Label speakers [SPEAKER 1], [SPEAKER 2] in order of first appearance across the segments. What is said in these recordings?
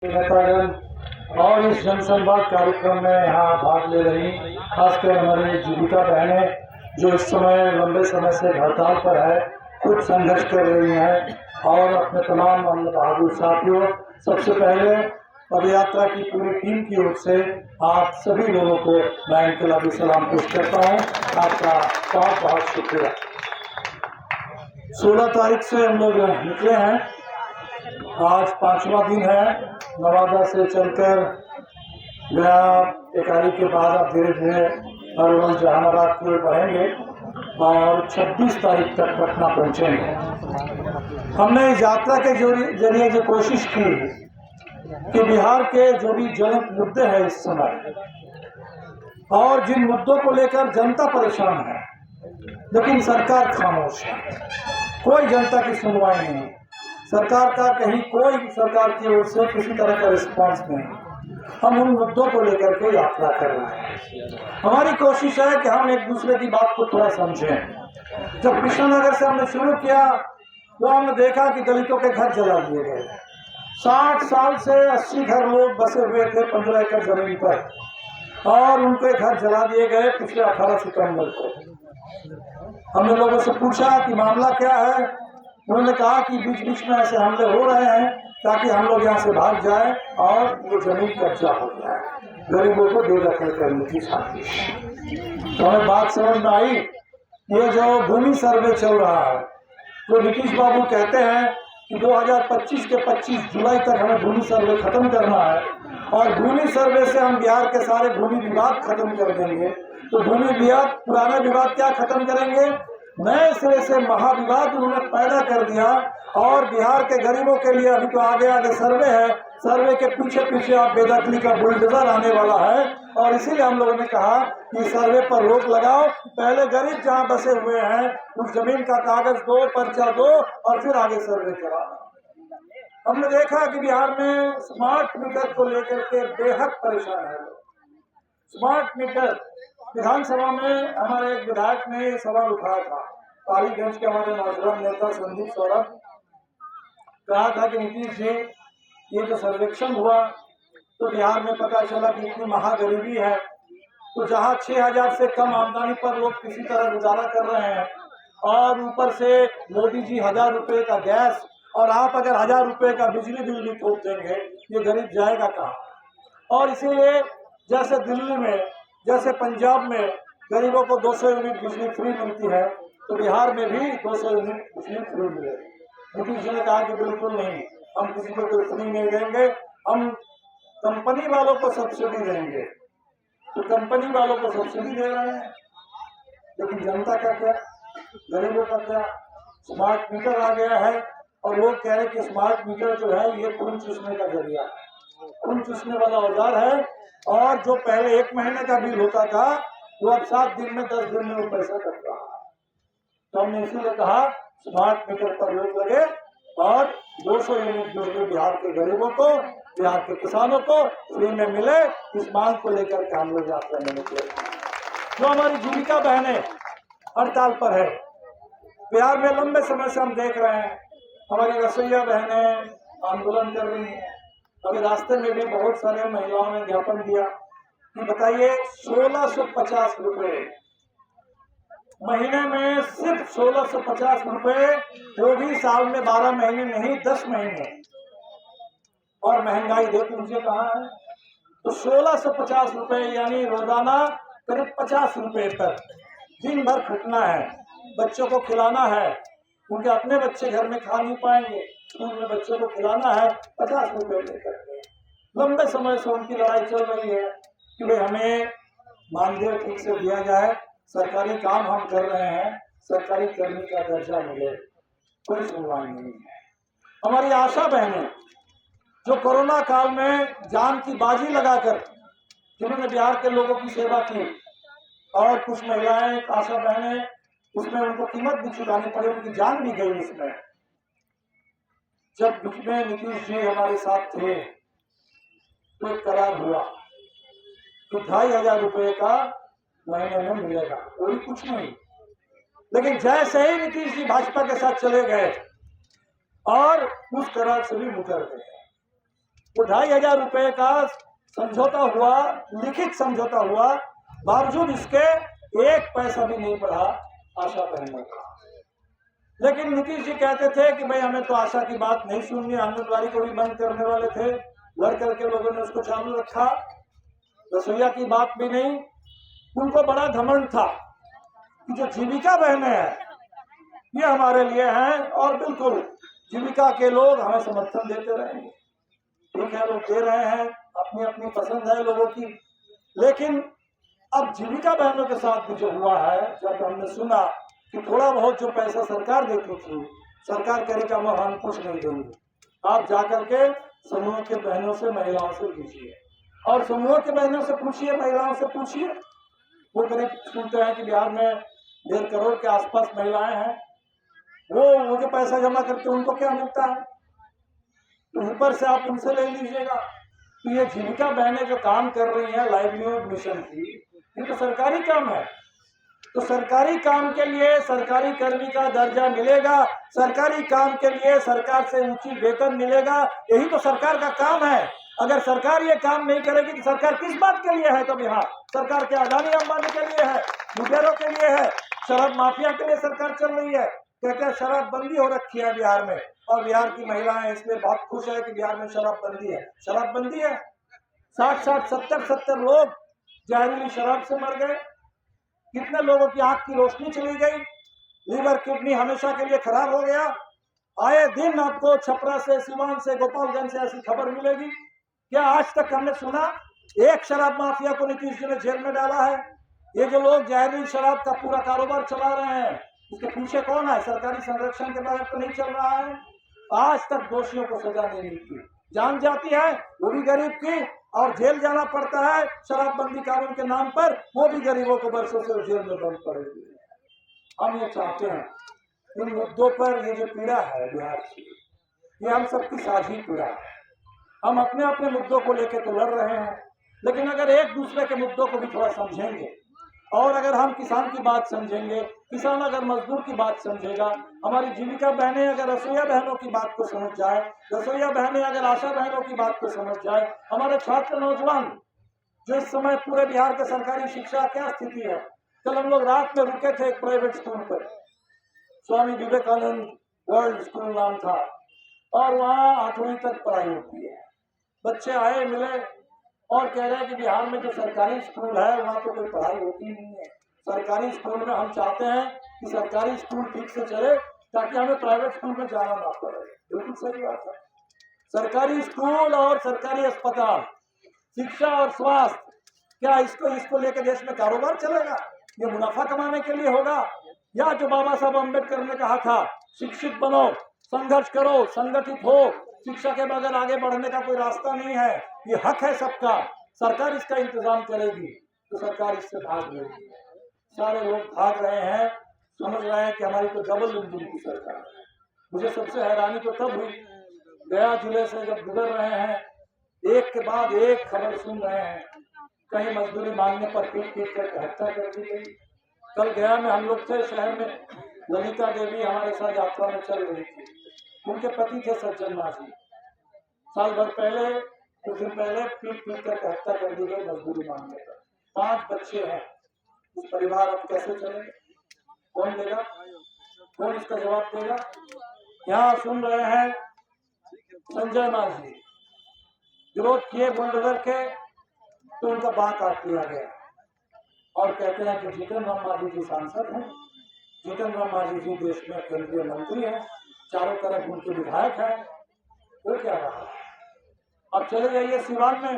[SPEAKER 1] नेतागण और इस जनसंवाद कार्यक्रम में यहाँ भाग ले रही खासकर हमारी जीविका बहनें जो इस समय लंबे समय से हड़ताल पर है, खुद संघर्ष कर रही हैं और अपने तमाम बहादुर साथियों, सबसे पहले पदयात्रा की पूरी टीम की ओर से आप सभी लोगों को मैं इनकलाबी सलाम पेश करता हूँ। आपका बहुत बहुत शुक्रिया। 16 तारीख से हम लोग निकले हैं, आज 5वां दिन है। नवादा से चलकर गया टेकारी के बाद आप धीरे धीरे अरवल जहानाबाद की ओर बढ़ेंगे और 26 तारीख तक पटना पहुंचेंगे। हमने इस यात्रा के जरिए जो कोशिश की कि बिहार के जो भी ज्वलंत मुद्दे हैं इस समय और जिन मुद्दों को लेकर जनता परेशान है लेकिन सरकार खामोश है, कोई जनता की सुनवाई नहीं, सरकार का कहीं कोई सरकार की ओर से किसी तरह का रिस्पांस नहीं। हम उन मुद्दों को लेकर के यात्रा कर रहे हैं। हमारी कोशिश है कि हम एक दूसरे की बात को थोड़ा समझें। जब कृष्णनगर से हमने शुरू किया तो हमने देखा कि दलितों के घर जला दिए गए। 60 साल से 80 घर लोग बसे हुए थे 15 एकड़ जमीन पर और उनके घर जला दिए गए पिछले 18 सितंबर को। हमने लोगों से पूछा कि मामला क्या है। उन्होंने कहा कि बीच बीच में ऐसे हमले हो रहे हैं ताकि हम लोग यहाँ से भाग जाए और ये जमीन कब्जा हो जाए, गरीबों को बेदखल करने की साजिश। तो हमें बात समझ में आई। ये जो भूमि सर्वे चल रहा है, तो नीतीश बाबू कहते हैं कि 2025 के 25 जुलाई तक हमें भूमि सर्वे खत्म करना है और भूमि सर्वे से हम बिहार के सारे भूमि विवाद खत्म कर देंगे। तो भूमि विवाद, पुराने विवाद क्या खत्म करेंगे, नए सिरे से महाविवाद उन्होंने पैदा कर दिया। और बिहार के गरीबों के लिए अभी तो आगे आगे सर्वे है, सर्वे के पीछे पीछे आप बेदखली का बुलडोजर आने वाला है और इसीलिए हम लोगों ने कहा कि सर्वे पर रोक लगाओ। पहले गरीब जहाँ बसे हुए हैं उस जमीन का कागज दो, पर्चा दो और फिर आगे सर्वे कराओ। हमने देखा कि बिहार में स्मार्ट मीटर को लेकर के बेहद परेशान है लोग। स्मार्ट मीटर, विधानसभा में हमारे एक विधायक ने ये सवाल उठाया था, पालीगंज के हमारे नौजवान नेता संदीप सौरभ, कहा था कि नीतीश जी ये जो सर्वेक्षण हुआ तो बिहार में पता चला कि इतनी महागरीबी है, तो जहाँ 6000 से कम आमदनी पर लोग किसी तरह गुजारा कर रहे हैं और ऊपर से मोदी जी 1000 रुपये का गैस और आप अगर 1000 रुपये का बिजली बिल भी ठोक देंगे, ये गरीब जाएगा कहाँ। और इसीलिए जैसे दिल्ली में, जैसे पंजाब में गरीबों को 200 यूनिट बिजली फ्री मिलती है, तो बिहार में भी 200 यूनिट बिजली फ्री मिलेगी। नीतीश जी ने कहा कि बिल्कुल नहीं, हम किसी को कोई फ्री नहीं देंगे, हम कंपनी वालों को सब्सिडी देंगे। तो कंपनी वालों को सब्सिडी दे रहे हैं, लेकिन जनता का क्या, गरीबों का क्या। स्मार्ट मीटर आ गया है और लोग कह रहे हैं कि स्मार्ट मीटर जो है ये खून चूसने का जरिया है, खून चूसने वाला औजार है। और जो पहले 1 महीने का बिल होता था वो अब 7 दिन में 10 दिन में वो पैसा कट रहा है। तो हमने इसीलिए कहा स्मार्ट मीटर पर रोक लगे और 200 यूनिट बिजली बिहार के गरीबों को, बिहार के किसानों को फ्री में मिले। इस मांग को लेकर के हम लोग यात्रा में निकले। जो हमारी जीविका बहनें हड़ताल पर है, बिहार में लंबे समय से हम देख रहे हैं हमारी रसोईया बहनें आंदोलन कर रही हैं। अभी रास्ते में भी बहुत सारे महिलाओं ने ज्ञापन दिया कि बताइए 1650 रुपये महीने में, सिर्फ 1650 रुपये, वो भी साल में 12 महीने नहीं 10 महीने। और महंगाई देख लीजिए कहाँ है। तो 1650 रुपये यानी रोजाना करीब 50 रुपये तक दिन भर खटना है, बच्चों को खिलाना है, क्योंकि अपने बच्चे घर में खा नहीं पाएंगे, स्कूल में बच्चों को खिलाना है, 50 रुपये लेकर के। लंबे समय से उनकी लड़ाई चल रही है कि भाई हमें मानदेय ठीक से दिया जाए, सरकारी काम हम कर रहे हैं, सरकारी कर्मी का दर्जा मिले, कोई सुनवाई नहीं है। हमारी आशा बहनें जो कोरोना काल में जान की बाजी लगाकर जिन्होंने बिहार के लोगों की सेवा की, और कुछ महिलाएं आशा बहनें उसमें उनको कीमत भी चुकानी पड़ी, उनकी जान भी गई इसमें। जब बीच में नीतीश जी हमारे साथ थे तो एक करार हुआ कि 2500 रुपये का महीने में मिलेगा, कोई कुछ नहीं। लेकिन जैसे ही नीतीश जी भाजपा के साथ चले गए और उस करार से भी मुकर गए, वो 2,500 रुपए का समझौता हुआ, लिखित समझौता हुआ, बावजूद इसके 1 पैसा भी नहीं बढ़ा आशा बहनों का। लेकिन नीतीश जी कहते थे कि भाई हमें तो आशा की बात नहीं सुननी, आंगनबाड़ी को भी बंद करने वाले थे, लड़ करके लोगों ने उसको चालू रखा, रसोईया की बात भी नहीं। उनको बड़ा घमंड था कि जो जीविका बहनें हैं ये हमारे लिए हैं और बिल्कुल जीविका के लोग हमें समर्थन देते रहेंगे। ठीक है, लोग दे रहे हैं, अपनी अपनी पसंद है लोगों की। लेकिन अब जीविका बहनों के साथ भी जो हुआ है, जब हमने सुना कि थोड़ा बहुत जो पैसा सरकार देती थी, सरकार करेगा वो हम कुछ नहीं देंगे, आप जाकर के समूह के बहनों से, महिलाओं से पूछिए, और समूह के बहनों से पूछिए, महिलाओं से पूछिए। वो करीब सुनते हैं कि बिहार में 1.5 करोड़ के आसपास महिलाएं हैं, वो जो पैसा जमा करके उनको क्या मिलता है, तो ऊपर से आप उनसे ले लीजिएगा। तो ये जीविका बहनें जो काम कर रही हैं लाइवलीहुड मिशन की, ये तो सरकारी काम है। तो सरकारी काम के लिए सरकारी कर्मी का दर्जा मिलेगा, सरकारी काम के लिए सरकार से ऊंची वेतन मिलेगा, यही तो सरकार का काम है। अगर सरकार ये काम नहीं करेगी तो सरकार किस बात के लिए है? तो यहाँ सरकार के अडानी अंबानी के लिए है, लुटेरों के लिए है, शराब माफिया के लिए सरकार चल रही है। क्या शराब बंदी हो रखी है बिहार में, और बिहार की महिलाएं इसलिए बहुत खुश है कि बिहार में शराब बंदी है। शराब बंदी है, 60-60, 70-70 लोग जहरीली शराब से मर गए, कितने लोगों की आंख की रोशनी चली गई, लीवर किडनी हमेशा के लिए खराब हो गया। आए दिन आपको छपरा से, सिवान से, गोपालगंज से ऐसी खबर मिलेगी। क्या आज तक हमने सुना एक शराब माफिया को नीतीश जी ने जेल में डाला है? ये जो लोग जहरीली शराब का पूरा कारोबार चला रहे हैं, उसके पीछे कौन है? सरकारी संरक्षण के बगैर तो नहीं चल रहा है। आज तक दोषियों को सजा नहीं मिलती, जान जाती है वो भी गरीब की, और जेल जाना पड़ता है शराबबंदी कानून के नाम पर, वो भी गरीबों को वर्षों से जेल में बंद पड़ेगी। हम ये चाहते हैं इन मुद्दों पर, ये जो पीड़ा है बिहार की, ये हम सबकी साझी पीड़ा है। हम अपने अपने मुद्दों को लेकर तो लड़ रहे हैं, लेकिन अगर एक दूसरे के मुद्दों को भी थोड़ा समझेंगे, और अगर हम किसान की बात समझेंगे, किसान अगर मजदूर की बात समझेगा, हमारी जीविका बहनें अगर रसोईया बहनों की बात को समझ जाए, रसोईया बहनें अगर आशा बहनों की बात को समझ जाए, हमारे छात्र नौजवान जो इस समय पूरे बिहार के सरकारी शिक्षा क्या स्थिति है। कल हम लोग रात में रुके थे एक प्राइवेट स्कूल पर, स्वामी विवेकानंद वर्ल्ड स्कूल नाम था, और वहाँ 8वीं तक पढ़ाई होती है। बच्चे आए मिले और कह रहे हैं कि बिहार में जो सरकारी स्कूल है वहाँ तो कोई पढ़ाई होती नहीं है। सरकारी स्कूल में हम चाहते हैं कि सरकारी स्कूल ठीक से चले ताकि हमें प्राइवेट स्कूल में जाना ना पड़े। बिल्कुल सही बात है। सरकारी स्कूल और सरकारी अस्पताल, शिक्षा और स्वास्थ्य, क्या इसको लेकर देश में कारोबार चलेगा? ये मुनाफा कमाने के लिए होगा? या जो बाबा साहब अम्बेडकर ने कहा था, शिक्षित बनो, संघर्ष करो, संगठित हो, शिक्षा के बगैर आगे बढ़ने का कोई रास्ता नहीं है, ये हक है सबका, सरकार इसका इंतजाम करेगी तो सरकार इससे भाग लेगी। सारे लोग भाग रहे हैं, समझ रहे हैं कि हमारी तो डबल इंजन की सरकार है। मुझे सबसे हैरानी तो तब हुई, गया जिले से जब गुजर रहे हैं, एक के बाद एक खबर सुन रहे हैं, कहीं मजदूरी मांगने पर पीट कर हत्या कर दी गई। कल गया में हम लोग थे शहर में, ललिता देवी हमारे साथ यात्रा में चल रही थी, उनके पति थे सज्जन माझी, साल भर पहले, कुछ दिन पहले पीट कर हत्या कर दी गई मजदूरी मांगने पर। 5 बच्चे हैं, उस परिवार अब कैसे चलेंगे? कौन देगा? कौन इसका जवाब देगा? यहाँ सुन रहे हैं संजय माझी विरोध किए बुलडोजर के, तो उनका बांह काट लिया गया, और कहते हैं कि जीतन राम माझी जी सांसद हैं, जीतन राम माझी जी देश में केंद्रीय मंत्री हैं, चारों तरफ उनके विधायक हैं। वो क्या रहा? अब चले जाइए सिवान में,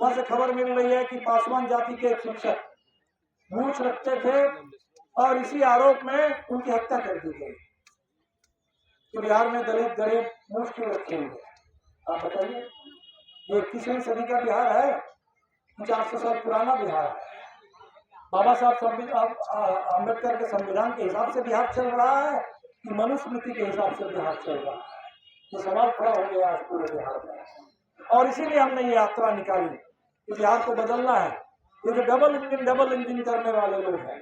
[SPEAKER 1] वहां से खबर मिल रही है कि पासवान जाति के एक शिक्षक मूछ रखते थे और इसी आरोप में उनकी हत्या कर दी गई। तो बिहार में दलित गरीब मूछ क्यों रखेंगे? आप बताइए, ये 21वीं सदी का बिहार है, 400 साल पुराना बिहार है। बाबा साहब अम्बेडकर के संविधान के हिसाब से बिहार चल रहा है कि मनुस्मृति के हिसाब से बिहार चल रहा है? ये सवाल खड़ा हो गया आज पूरे बिहार में, और इसीलिए हमने ये यात्रा निकाली कि बिहार को बदलना है। ये जो डबल इंजन करने वाले लोग हैं,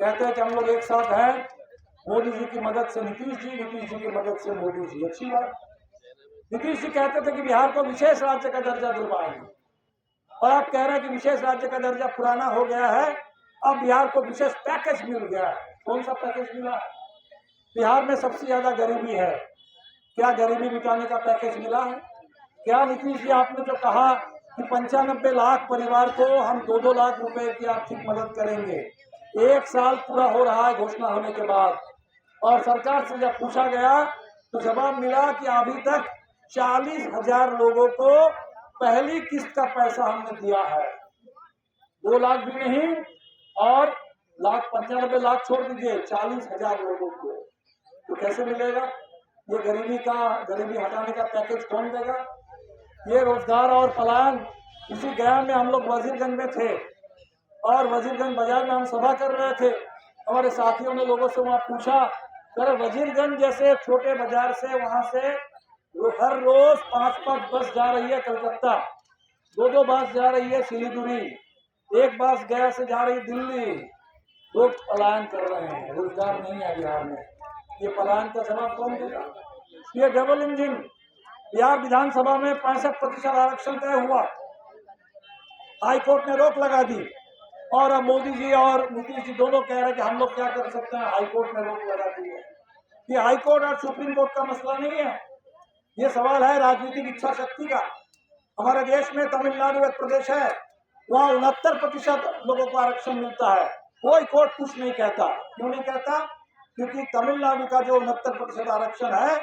[SPEAKER 1] कहते हैं कि हम लोग एक साथ हैं, मोदी जी की मदद से नीतीश जी, नीतीश जी की मदद से मोदी जी। अच्छी बात, नीतीश जी कहते थे कि बिहार को विशेष राज्य का दर्जा दिलवाएंगे, और आप कह रहे हैं कि विशेष राज्य का दर्जा पुराना हो गया है, अब बिहार को विशेष पैकेज मिल गया है। कौन सा पैकेज मिला है? बिहार में सबसे ज्यादा गरीबी है, क्या गरीबी मिटाने का पैकेज मिला है? क्या नीतीश जी आपने जो कहा कि 95 लाख परिवार को हम 2-2 लाख रुपए की आर्थिक मदद करेंगे, 1 साल पूरा हो रहा है घोषणा होने के बाद, और सरकार से जब पूछा गया तो जवाब मिला कि अभी तक 40,000 लोगों को पहली किस्त का पैसा हमने दिया है, 2 लाख भी नहीं, और 95 लाख छोड़ दीजिए, 40,000 लोगों को तो कैसे मिलेगा? ये गरीबी हटाने का पैकेज कौन देगा? ये रोजगार और पलायन। इसी गया में हम लोग वजीरगंज में थे, और वजीरगंज बाजार में हम सभा कर रहे थे। हमारे साथियों ने लोगों से वहाँ पूछा, अरे वजीरगंज जैसे छोटे बाजार से वहाँ से हर रोज 5-5 बस जा रही है कलकत्ता, 2-2 बस जा रही है सिलीगुड़ी, 1 बस गया से जा रही दिल्ली। लोग पलायन कर रहे हैं, रोजगार नहीं है बिहार में। ये पलायन का जवाब कौन देगा? ये डबल इंजन। बिहार विधानसभा में 65% आरक्षण तय हुआ, हाईकोर्ट ने रोक लगा दी, और अब मोदी जी और नीतीश जी दोनों कह रहे हैं कि हम लोग क्या कर सकते हैं, हाईकोर्ट ने रोक लगा दी है। ये हाईकोर्ट और सुप्रीम कोर्ट का मसला नहीं है, ये सवाल है राजनीतिक इच्छा शक्ति का। हमारे देश में तमिलनाडु एक प्रदेश है, वहाँ 69% लोगों को आरक्षण मिलता है, कोई कोर्ट कुछ नहीं कहता। क्यों नहीं कहता? क्योंकि तमिलनाडु का जो 69% आरक्षण है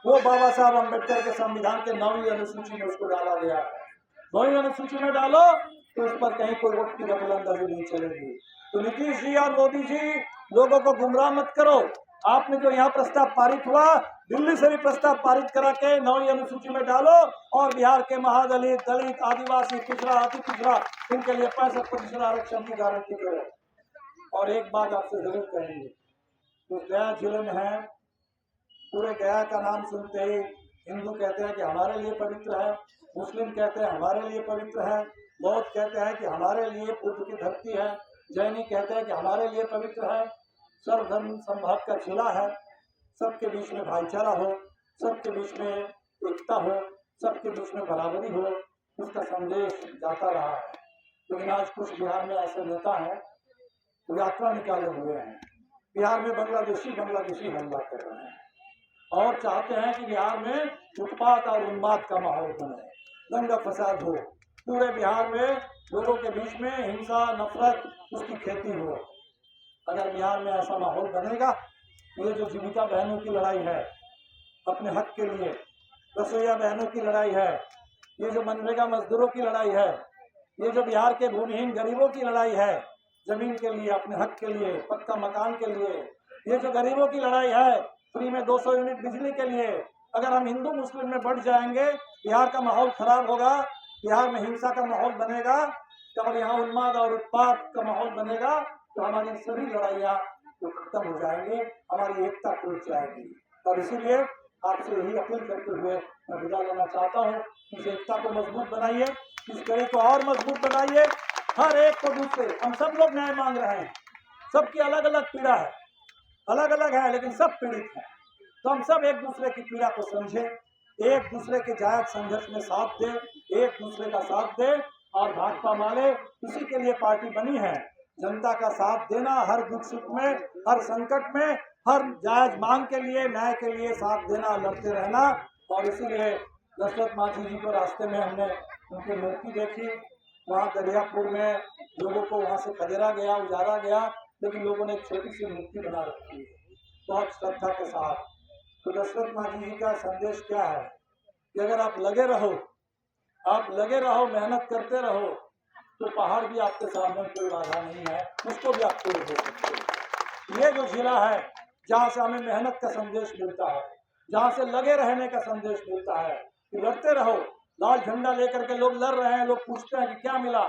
[SPEAKER 1] वो बाबा साहब अम्बेडकर के संविधान के 9वीं अनुसूची में उसको डाला गया है। 9वीं अनुसूची में डालो तो उस पर कहीं कोई वोट की दखलंदाजी नहीं चलेगी। तो नीतीश जी और मोदी जी, लोगों को गुमराह मत करो। आपने जो यहाँ प्रस्ताव पारित हुआ, दिल्ली से भी प्रस्ताव पारित करा के 9वीं अनुसूची में डालो, और बिहार के महादलित, दलित, आदिवासी, पिछड़ा, अति पिछड़ा, इनके लिए 65% आरक्षण की गारंटी करो। और एक बात आपसे जरूर कहेंगे, तो गया जिले में है, पूरे गया का नाम सुनते ही हिंदू कहते हैं कि हमारे लिए पवित्र है, मुस्लिम कहते हैं हमारे लिए पवित्र है, बौद्ध कहते हैं कि हमारे लिए पूर्व की धरती है, जैनी कहते हैं कि हमारे लिए पवित्र है। सर्वधर्म संभाव का जिला है, सबके बीच में भाईचारा हो, सबके बीच में एकता हो, सबके बीच में बराबरी हो, उसका संदेश जाता रहा है। लेकिन आज कुछ बिहार में ऐसे नेता हैं यात्रा निकाले हुए हैं, बिहार में बांग्लादेशी हमला कर रहे हैं, और चाहते हैं कि बिहार में उत्पात और उन्माद का माहौल बने, दंगा फसाद हो, पूरे बिहार में लोगों के बीच में हिंसा, नफरत, उसकी खेती हो। अगर बिहार में ऐसा माहौल बनेगा, ये जो जीविका बहनों की लड़ाई है अपने हक के लिए, रसोईया बहनों की लड़ाई है, ये जो मनरेगा मजदूरों की लड़ाई है, ये जो बिहार के भूमिहीन गरीबों की लड़ाई है, जमीन के लिए, अपने हक के लिए, पक्का मकान के लिए, ये जो गरीबों की लड़ाई है, फ्री में 200 यूनिट बिजली के लिए, अगर हम हिंदू मुस्लिम में बढ़ जाएंगे, बिहार का माहौल खराब होगा, बिहार में हिंसा का माहौल बनेगा, और यहाँ उन्माद और उत्पात का माहौल बनेगा, तो हमारी सभी लड़ाइयाँ तो खत्म हो जाएंगी, हमारी एकता टूट जाएगी। और इसीलिए आपसे यही अपील करते हुए मैं विदा लेना चाहता हूँ, इस एकता को मजबूत बनाइए, इस कड़ी को और मजबूत बनाइए, हर एक को दूसरे, हम सब लोग न्याय मांग रहे हैं, सबकी अलग अलग पीड़ा है, अलग अलग है, लेकिन सब पीड़ित हैं। तो हम सब एक दूसरे की पीड़ा को समझें, एक दूसरे के जायज संघर्ष में साथ दें, एक दूसरे का साथ दें, और भाजपा माले इसी के लिए पार्टी बनी है, जनता का साथ देना, हर दुख सुख में, हर संकट में, हर जायज मांग के लिए, न्याय के लिए साथ देना, लड़ते रहना। और इसीलिए दशरथ मांझी जी को रास्ते में हमने उनकी मूर्ति देखी, वहाँ दरियापुर में लोगों को वहाँ से खदेड़ा गया, उजाड़ा गया, लेकिन लोगों ने एक छोटी सी मूर्ति बना रखी है बहुत श्रद्धा के साथ। तो दशरथ मांझी जी का संदेश क्या है कि अगर आप लगे रहो, मेहनत करते रहो, तो पहाड़ भी आपके सामने कोई बाधा नहीं है, उसको भी आप तोड़ दे सकते हो। ये जो जिला है जहाँ से हमें मेहनत का संदेश मिलता है, जहाँ से लगे रहने का संदेश मिलता है कि लड़ते रहो, लाल झंडा लेकर के लोग लड़ रहे हैं, लोग पूछते हैं कि क्या मिला,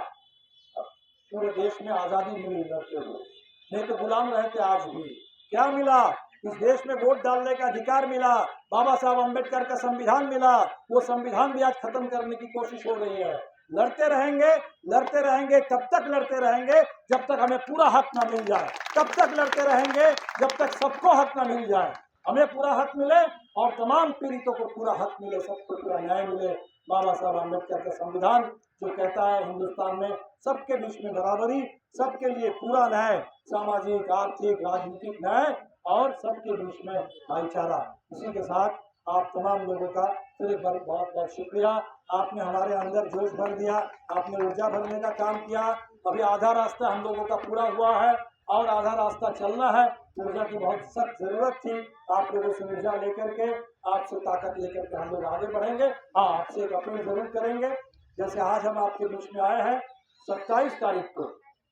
[SPEAKER 1] पूरे देश में आज़ादी मिली लड़ते हुए, नहीं तो गुलाम रहते आज भी। क्या मिला? इस देश में वोट डालने का अधिकार मिला, बाबा साहब अम्बेडकर का संविधान मिला, वो संविधान भी आज खत्म करने की कोशिश हो रही है। लड़ते रहेंगे, कब तक लड़ते रहेंगे? जब तक हमें पूरा हक ना मिल जाए, तब तक लड़ते रहेंगे जब तक सबको हक ना मिल जाए। हमें पूरा हक मिले और तमाम पीड़ितों को पूरा हक मिले, सबको पूरा न्याय मिले। बाबा साहब अम्बेडकर का संविधान जो कहता है हिंदुस्तान में सबके बीच में बराबरी, सबके लिए पूरा न्याय, सामाजिक, आर्थिक, राजनीतिक न्याय और सबके बीच में भाईचारा। इसी के साथ आप तमाम लोगों का फिर एक बार बहुत बहुत शुक्रिया। आपने हमारे अंदर जोश भर दिया, आपने ऊर्जा भरने का काम किया। अभी आधा रास्ता हम लोगों का पूरा हुआ है और आधा रास्ता चलना है। ऊर्जा की बहुत सख्त जरूरत थी, आप लोगों से ऊर्जा लेकर के, आपसे ताकत लेकर के हम लोग आगे बढ़ेंगे। हाँ, आपसे एक अपील जरूर करेंगे, जैसे आज हम आपके बीच में आए हैं, 27 तारीख को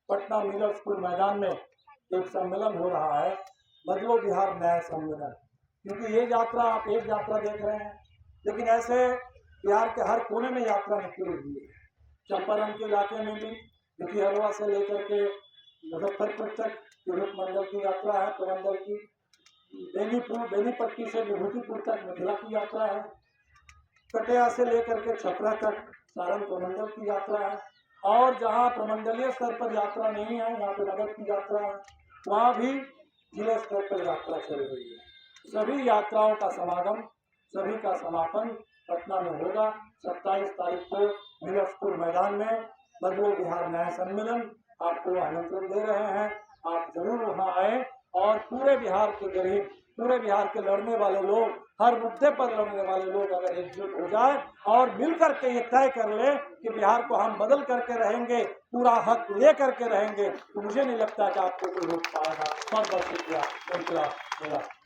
[SPEAKER 1] पटना मिलर स्कूल मैदान में एक सम्मेलन हो रहा है, बदलो बिहार न्याय सम्मेलन। क्योंकि ये यात्रा, आप एक यात्रा देख रहे हैं, लेकिन ऐसे बिहार के हर कोने में यात्रा निकली हुई है। चंपारण के इलाके में भी भिखिहरवा से लेकर के मुजफ्फरपुर तक यूरोप मंडल की यात्रा है, प्रमंडल की, बेनीपट्टी से विभूतिपुर तक मिथिला की यात्रा है, कटिया से लेकर के छपरा तक सारण प्रमंडल की यात्रा है, और जहाँ प्रमंडलीय स्तर पर यात्रा नहीं है, यहाँ पे नगर की यात्रा है, वहाँ भी जिला स्तर पर यात्रा चल रही है। सभी यात्राओं का समागम, सभी का समापन पटना में होगा 27 तारीख को मिलर स्कूल मैदान में। बदलो बिहार न्याय सम्मेलन आपको आमंत्रण दे रहे हैं, आप जरूर वहां आए और पूरे बिहार के गरीब, पूरे बिहार के लड़ने वाले लोग, हर मुद्दे पर लड़ने वाले लोग अगर एकजुट हो जाए और मिलकर के ये तय कर ले कि बिहार को हम बदल करके रहेंगे, पूरा हक ले करके रहेंगे, तो मुझे नहीं लगता कि आपको कोई रोक पाएगा। बहुत बहुत शुक्रिया।